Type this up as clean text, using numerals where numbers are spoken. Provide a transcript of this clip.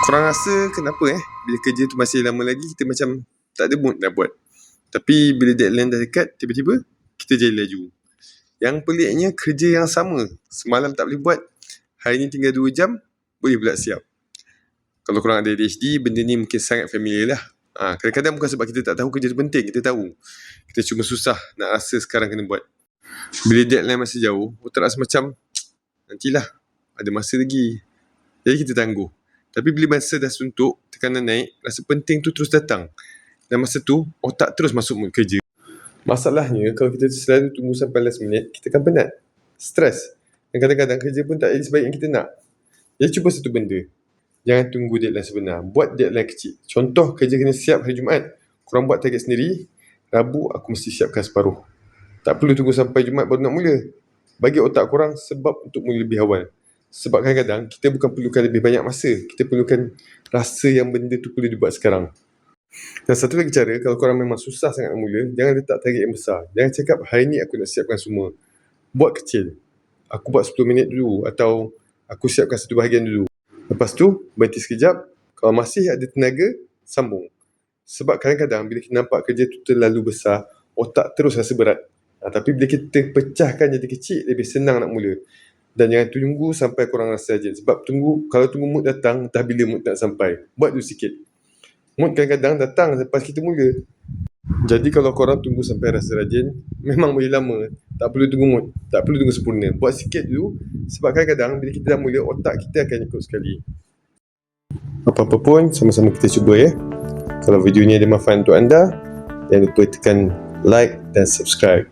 Korang rasa kenapa bila kerja tu masih lama lagi kita macam tak ada mood nak buat. Tapi bila deadline dah dekat, tiba-tiba kita jadi laju. Yang peliknya kerja yang sama, semalam tak boleh buat, hari ni tinggal 2 jam, boleh pula siap. Kalau korang ada ADHD, benda ni mungkin sangat familiar lah. Kadang-kadang bukan sebab kita tak tahu kerja tu penting, kita tahu. Kita cuma susah nak rasa sekarang kena buat. Bila deadline masih jauh, otak rasa macam, nantilah, ada masa lagi. Jadi kita tangguh. Tapi bila masa dah suntuk, tekanan naik, rasa penting tu terus datang. Dan masa tu, otak terus masuk mood kerja. Masalahnya, kalau kita selalu tunggu sampai last minute, kita akan penat, stres. Dan kadang-kadang kerja pun tak jadi sebaik yang kita nak. Jadi cuba satu benda. Jangan tunggu deadline sebenar. Buat deadline kecil. Contoh, kerja kena siap hari Jumaat. Korang buat target sendiri. Rabu, aku mesti siapkan separuh. Tak perlu tunggu sampai Jumaat baru nak mula. Bagi otak korang sebab untuk mula lebih awal. Sebab kadang-kadang kita bukan perlukan lebih banyak masa. Kita perlukan rasa yang benda tu perlu dibuat sekarang. Dan satu lagi cara, kalau korang memang susah sangat nak mula, jangan letak target yang besar. Jangan cakap, hari ni aku nak siapkan semua. Buat kecil. Aku buat 10 minit dulu. Atau aku siapkan satu bahagian dulu. Lepas tu, berhenti sekejap. Kalau masih ada tenaga, sambung. Sebab kadang-kadang bila kita nampak kerja tu terlalu besar, otak terus rasa berat. Tapi bila kita pecahkan jadi kecil, lebih senang nak mula. Dan jangan tunggu sampai korang rasa rajin. Sebab kalau tunggu mood datang, entah bila mood nak sampai. Buat dulu sikit. Mood kadang-kadang datang lepas kita mula. Jadi kalau korang tunggu sampai rasa rajin, memang boleh lama. Tak perlu tunggu mood. Tak perlu tunggu sempurna. Buat sikit dulu. Sebab kadang-kadang bila kita dah mula, otak kita akan ikut sekali. Apa-apa pun, sama-sama kita cuba ya. Kalau video ni ada manfaat untuk anda, jangan lupa tekan like dan subscribe.